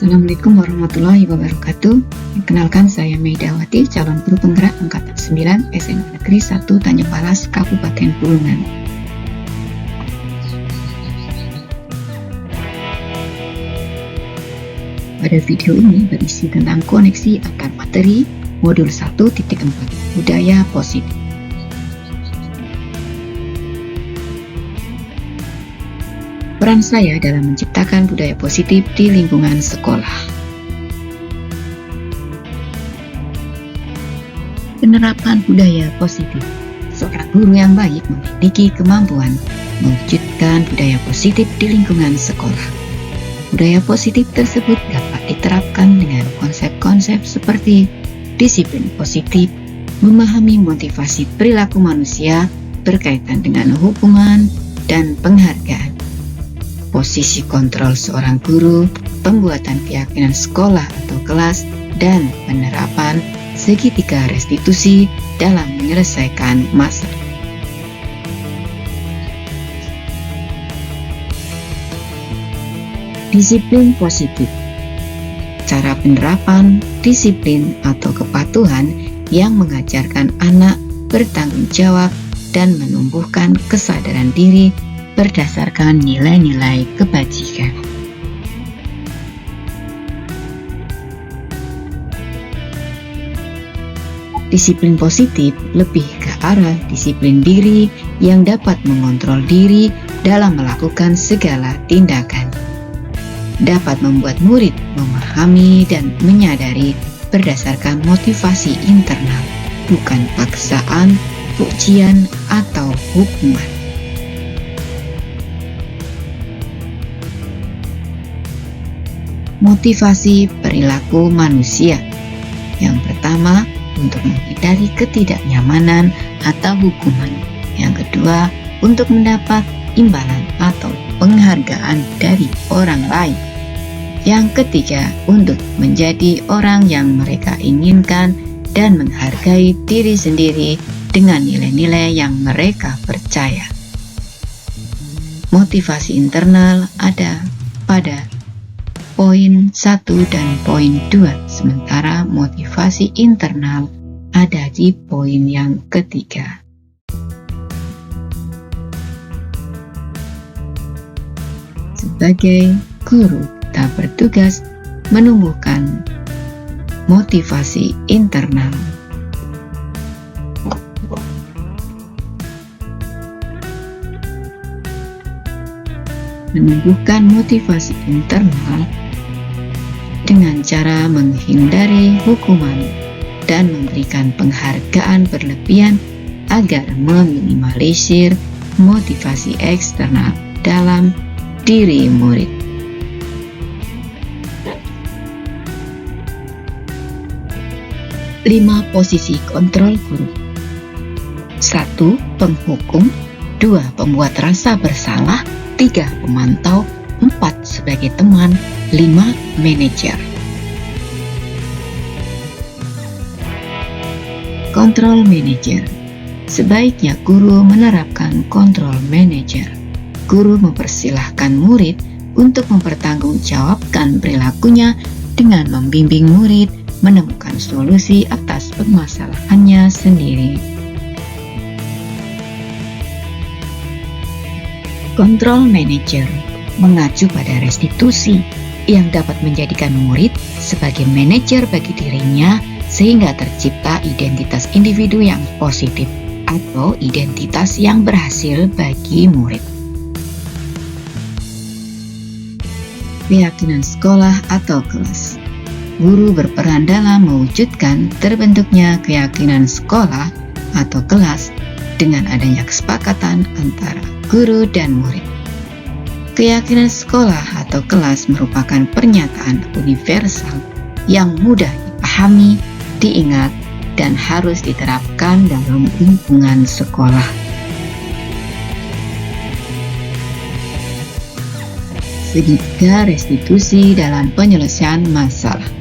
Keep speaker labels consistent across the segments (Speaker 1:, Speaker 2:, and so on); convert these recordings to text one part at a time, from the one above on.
Speaker 1: Assalamualaikum warahmatullahi wabarakatuh. Perkenalkan, saya Meidawati, calon guru penggerak angkatan 9 SMA Negeri 1 Tanjung Palas, Kabupaten Bulungan. Pada video ini berisi tentang koneksi antar materi modul 1.4 budaya positif. Peran saya dalam menciptakan budaya positif di lingkungan sekolah. Penerapan budaya positif. Seorang guru yang baik memiliki kemampuan mewujudkan budaya positif di lingkungan sekolah. Budaya positif tersebut dapat diterapkan dengan konsep-konsep seperti disiplin positif, memahami motivasi perilaku manusia berkaitan dengan hubungan dan penghargaan, posisi kontrol seorang guru, pembuatan keyakinan sekolah atau kelas, dan penerapan segitiga restitusi dalam menyelesaikan masalah. Disiplin positif. Cara penerapan disiplin atau kepatuhan yang mengajarkan anak bertanggung jawab dan menumbuhkan kesadaran diri berdasarkan nilai-nilai kebajikan. Disiplin positif lebih ke arah disiplin diri yang dapat mengontrol diri dalam melakukan segala tindakan. Dapat membuat murid memahami dan menyadari berdasarkan motivasi internal, bukan paksaan, pujian, atau hukuman. Motivasi perilaku manusia. Yang pertama, untuk menghindari ketidaknyamanan atau hukuman. Yang kedua, untuk mendapat imbalan atau penghargaan dari orang lain. Yang ketiga, untuk menjadi orang yang mereka inginkan dan menghargai diri sendiri dengan nilai-nilai yang mereka percaya. Motivasi internal ada pada poin 1 dan poin 2, sementara motivasi internal ada di poin yang ketiga. Sebagai guru, kita bertugas menumbuhkan motivasi internal. Menumbuhkan motivasi internal dengan cara menghindari hukuman dan memberikan penghargaan berlebihan agar meminimalisir motivasi eksternal dalam diri murid. Lima posisi kontrol guru. 1. Penghukum. 2. Pembuat rasa bersalah. 3. Pemantau. 4. Sebagai teman. 5. Manajer. Kontrol manajer. Sebaiknya guru menerapkan kontrol manajer. Guru mempersilahkan murid untuk mempertanggungjawabkan perilakunya dengan membimbing murid menemukan solusi atas permasalahannya sendiri. Kontrol manajer mengacu pada restitusi yang dapat menjadikan murid sebagai manajer bagi dirinya sehingga tercipta identitas individu yang positif atau identitas yang berhasil bagi murid. Keyakinan sekolah atau kelas. Guru berperan dalam mewujudkan terbentuknya keyakinan sekolah atau kelas dengan adanya kesepakatan antara guru dan murid. Keyakinan sekolah atau kelas merupakan pernyataan universal yang mudah dipahami, diingat, dan harus diterapkan dalam lingkungan sekolah. Segitiga restitusi dalam penyelesaian masalah.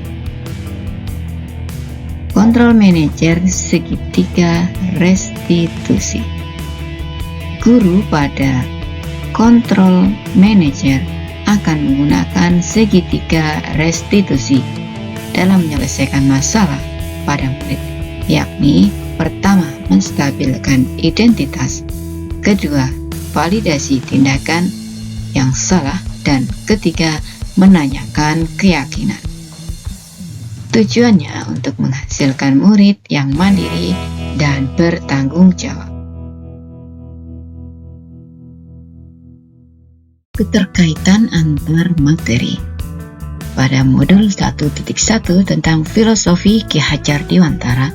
Speaker 1: Kontrol manajer segitiga restitusi. Guru pada kontrol manajer akan menggunakan segitiga restitusi dalam menyelesaikan masalah pada murid, yakni pertama, menstabilkan identitas, kedua, validasi tindakan yang salah, dan ketiga, menanyakan keyakinan. Tujuannya untuk menghasilkan murid yang mandiri dan bertanggung jawab. Keterkaitan antar materi. Pada modul 1.1 tentang filosofi Ki Hajar Dewantara,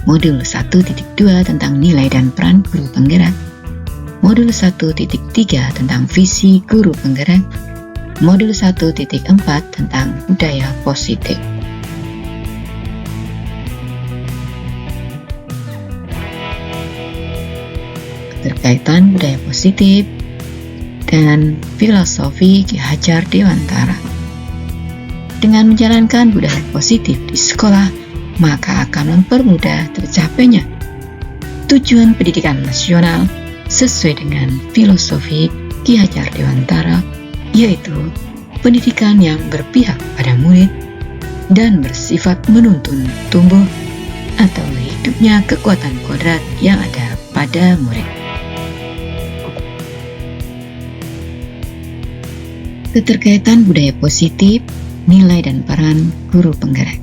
Speaker 1: modul 1.2 tentang nilai dan peran guru penggerak, modul 1.3 tentang visi guru penggerak, modul 1.4 tentang budaya positif. Keterkaitan budaya positif dan filosofi Ki Hajar Dewantara. Dengan menjalankan budaya positif di sekolah, maka akan mempermudah tercapainya tujuan pendidikan nasional sesuai dengan filosofi Ki Hajar Dewantara, yaitu pendidikan yang berpihak pada murid dan bersifat menuntun tumbuh atau hidupnya kekuatan kodrat yang ada pada murid. Keterkaitan budaya positif, nilai dan peran guru penggerak.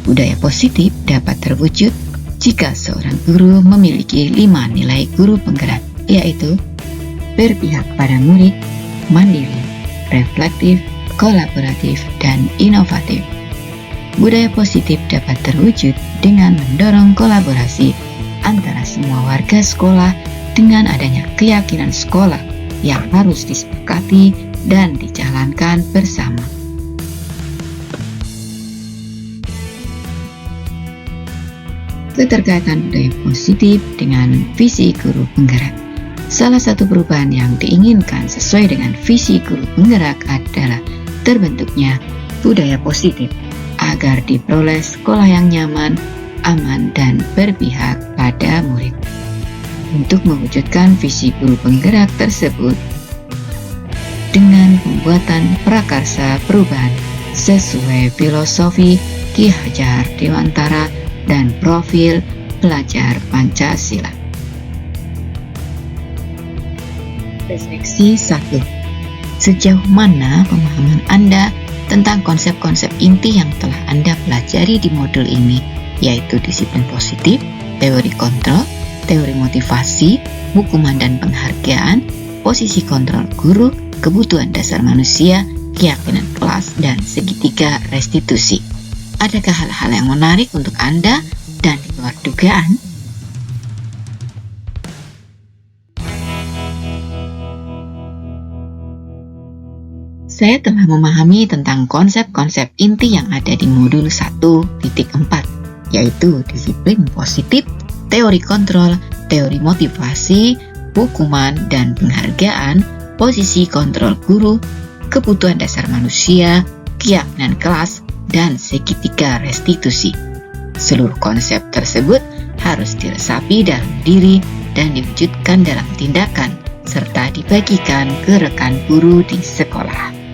Speaker 1: Budaya positif dapat terwujud jika seorang guru memiliki 5 nilai guru penggerak, yaitu berpihak pada murid, mandiri, reflektif, kolaboratif, dan inovatif. Budaya positif dapat terwujud dengan mendorong kolaborasi antara semua warga sekolah dengan adanya keyakinan sekolah yang harus disepakati dan dijalankan bersama. Keterkaitan budaya positif dengan visi guru penggerak. Salah satu perubahan yang diinginkan sesuai dengan visi guru penggerak adalah terbentuknya budaya positif agar diperoleh sekolah yang nyaman, aman, dan berpihak pada murid. Untuk mewujudkan visi guru penggerak tersebut, dengan pembuatan prakarsa perubahan sesuai filosofi Ki Hajar Dewantara dan profil pelajar Pancasila. Refleksi 1. Sejauh mana pemahaman Anda tentang konsep-konsep inti yang telah Anda pelajari di modul ini, yaitu disiplin positif, teori kontrol, teori motivasi, hukuman dan penghargaan, posisi kontrol guru, kebutuhan dasar manusia, keyakinan kelas, dan segitiga restitusi. Adakah hal-hal yang menarik untuk Anda dan di luar dugaan? Saya telah memahami tentang konsep-konsep inti yang ada di modul 1.4, yaitu disiplin positif, teori kontrol, teori motivasi, hukuman dan penghargaan, posisi kontrol guru, kebutuhan dasar manusia, keyakinan kelas, dan segitiga restitusi. Seluruh konsep tersebut harus diresapi dalam diri dan diwujudkan dalam tindakan, serta dibagikan ke rekan guru di sekolah.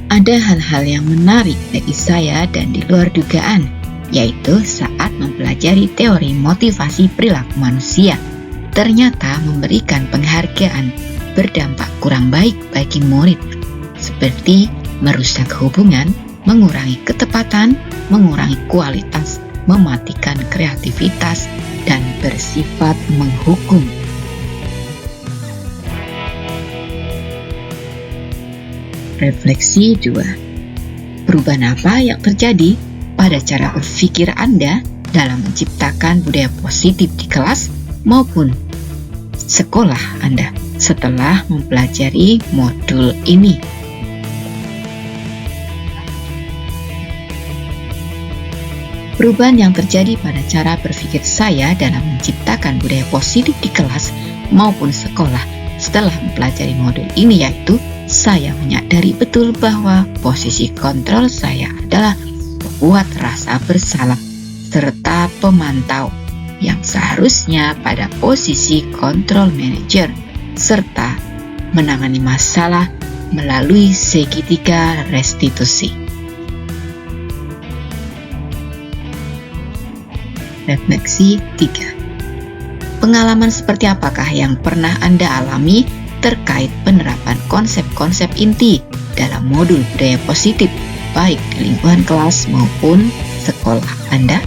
Speaker 1: Ada hal-hal yang menarik bagi saya dan di luar dugaan, yaitu saat mempelajari teori motivasi perilaku manusia, ternyata memberikan penghargaan berdampak kurang baik bagi murid, seperti merusak hubungan, mengurangi ketepatan, mengurangi kualitas, mematikan kreativitas, dan bersifat menghukum. Refleksi 2. Perubahan apa yang terjadi pada cara berpikir Anda dalam menciptakan budaya positif di kelas maupun sekolah Anda setelah mempelajari modul ini? Perubahan yang terjadi pada cara berpikir saya dalam menciptakan budaya positif di kelas maupun sekolah setelah mempelajari modul ini, yaitu saya menyadari betul bahwa posisi kontrol saya adalah pembuat rasa bersalah serta pemantau yang seharusnya pada posisi kontrol manajer, serta menangani masalah melalui segitiga restitusi. Refleksi 3. Pengalaman seperti apakah yang pernah Anda alami terkait penerapan konsep-konsep inti dalam modul budaya positif, baik di lingkungan kelas maupun sekolah Anda?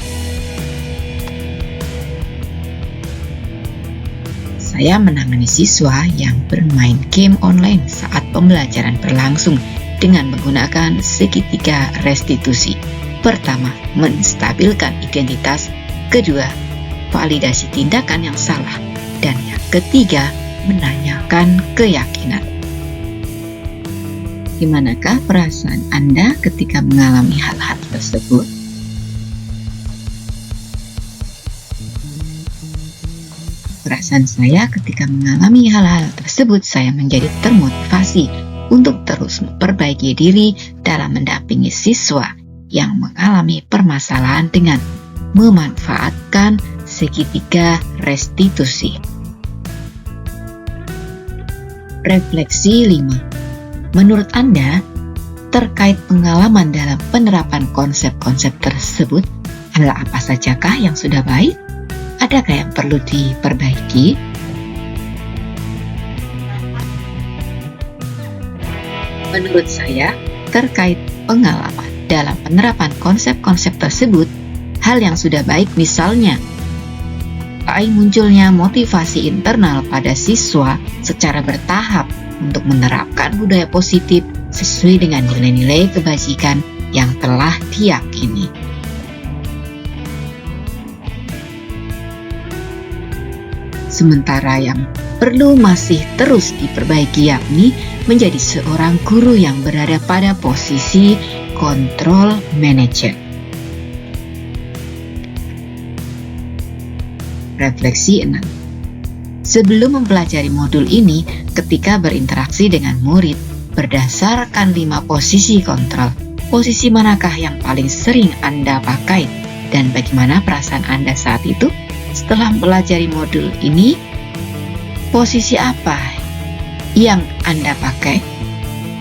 Speaker 1: Saya menangani siswa yang bermain game online saat pembelajaran berlangsung dengan menggunakan segitiga restitusi. Pertama, menstabilkan identitas. Kedua, validasi tindakan yang salah. Dan yang ketiga, menanyakan keyakinan. Gimanakah perasaan Anda ketika mengalami hal-hal tersebut? Perasaan saya ketika mengalami hal-hal tersebut, saya menjadi termotivasi untuk terus memperbaiki diri dalam mendampingi siswa yang mengalami permasalahan dengan memanfaatkan segitiga restitusi. Refleksi 5. Menurut Anda, terkait pengalaman dalam penerapan konsep-konsep tersebut, hal apa sajakah yang sudah baik? Adakah yang perlu diperbaiki? Menurut saya, terkait pengalaman dalam penerapan konsep-konsep tersebut, hal yang sudah baik misalnya munculnya motivasi internal pada siswa secara bertahap untuk menerapkan budaya positif sesuai dengan nilai-nilai kebajikan yang telah diyakini. Sementara yang perlu masih terus diperbaiki yakni menjadi seorang guru yang berada pada posisi control manager. Refleksi 6. Sebelum mempelajari modul ini, ketika berinteraksi dengan murid, berdasarkan 5 posisi kontrol, posisi manakah yang paling sering Anda pakai dan bagaimana perasaan Anda saat itu? Setelah mempelajari modul ini, posisi apa yang Anda pakai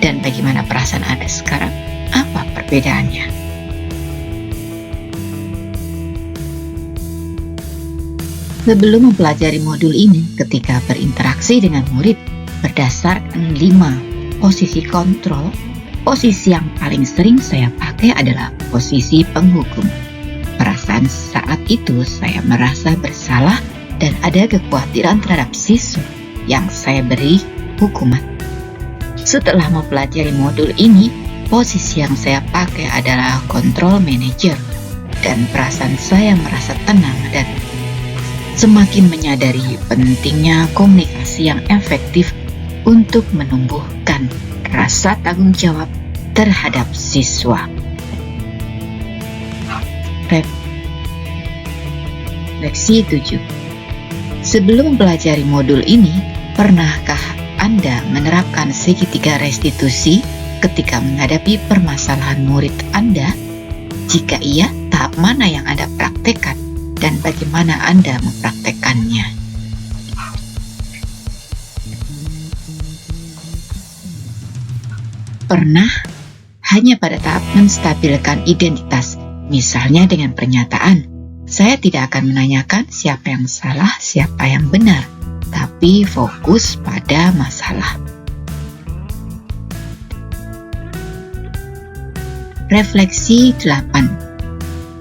Speaker 1: dan bagaimana perasaan Anda sekarang? Apa perbedaannya? Sebelum mempelajari modul ini, ketika berinteraksi dengan murid, berdasarkan 5 posisi kontrol, posisi yang paling sering saya pakai adalah posisi penghukum. Perasaan saat itu saya merasa bersalah dan ada kekhawatiran terhadap siswa yang saya beri hukuman. Setelah mempelajari modul ini, posisi yang saya pakai adalah control manager dan perasaan saya merasa tenang dan semakin menyadari pentingnya komunikasi yang efektif untuk menumbuhkan rasa tanggung jawab terhadap siswa. Refleksi 7. Sebelum mempelajari modul ini, pernahkah Anda menerapkan segitiga restitusi ketika menghadapi permasalahan murid Anda? Jika iya, tahap mana yang Anda praktekkan dan bagaimana Anda mempraktekkannya? Pernah hanya pada tahap menstabilkan identitas, misalnya dengan pernyataan, saya tidak akan menanyakan siapa yang salah, siapa yang benar, tapi fokus pada masalah. Refleksi 8.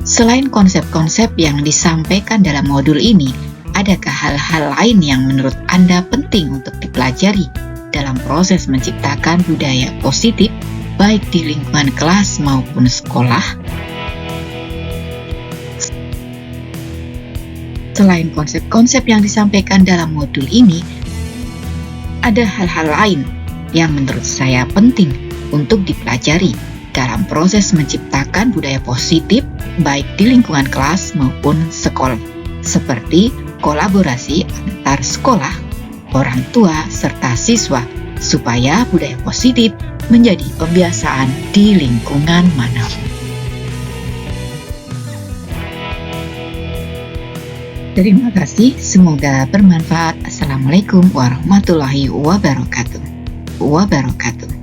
Speaker 1: Selain konsep-konsep yang disampaikan dalam modul ini, adakah hal-hal lain yang menurut Anda penting untuk dipelajari dalam proses menciptakan budaya positif, baik di lingkungan kelas maupun sekolah? Selain konsep-konsep yang disampaikan dalam modul ini, ada hal-hal lain yang menurut saya penting untuk dipelajari dalam proses menciptakan budaya positif baik di lingkungan kelas maupun sekolah, seperti kolaborasi antar sekolah, orang tua, serta siswa, supaya budaya positif menjadi pembiasaan di lingkungan manapun. Terima kasih, semoga bermanfaat. Assalamualaikum warahmatullahi wabarakatuh. wabarakatuh.